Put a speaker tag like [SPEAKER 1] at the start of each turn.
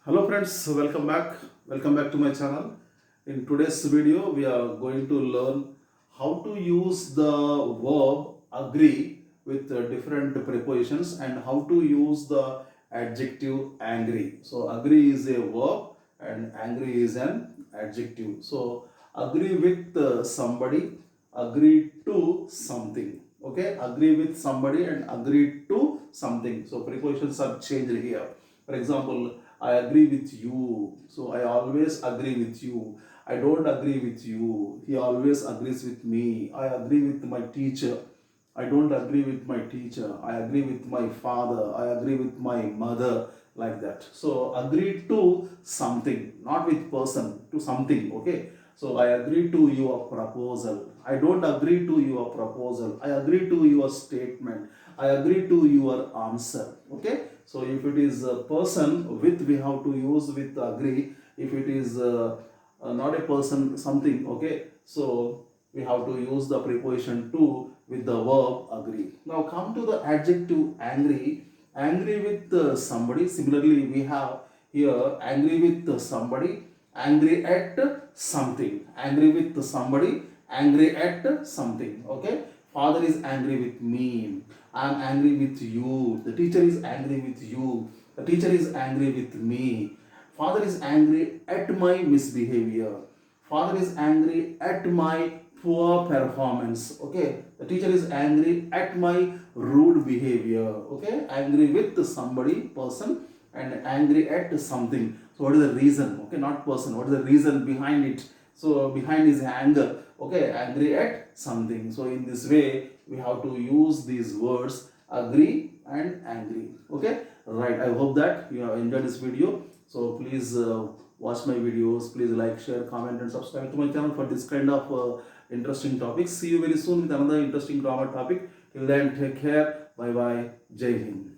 [SPEAKER 1] Hello friends, welcome back. Welcome back to my channel. In today's video, we are going to learn how to use the verb agree with different prepositions and how to use the adjective angry. So agree is a verb and angry is an adjective. So agree with somebody, agree to something. Okay, agree with somebody and agree to something. So prepositions are changed here. For example, I agree with you. So I always agree with you. I don't agree with you. He always agrees with me. I agree with my teacher. I don't agree with my teacher. I agree with my father. I agree with my mother. Like that. So agree to something, not with person, to something. Okay. So I agree to your proposal. I don't agree to your proposal. I agree to your statement. I agree to your answer. Okay. So if it is a person with, we have to use with agree. If it is not a person, something. Okay. So we have to use the preposition to with the verb agree. Now come to the adjective angry. Angry with somebody. Similarly, we have here angry with somebody, angry at something, angry with somebody, angry at something. Okay. Father is angry with me. I am angry with you. The teacher is angry with you. The teacher is angry with me. Father is angry at my misbehavior. Father is angry at my poor performance. Okay. The teacher is angry at my rude behavior. Okay. Angry with somebody, person, and angry at something. So what is the reason? Okay, not person. What is the reason behind it? So behind is anger. Okay, angry at something. So in this way, we have to use these words agree and angry. Okay, right. I hope that you have enjoyed this video. So please watch my videos. Please like, share, comment, and subscribe to my channel for this kind of interesting topics. See you very soon with another interesting grammar topic. Till then, take care. Bye bye. Jai Hind.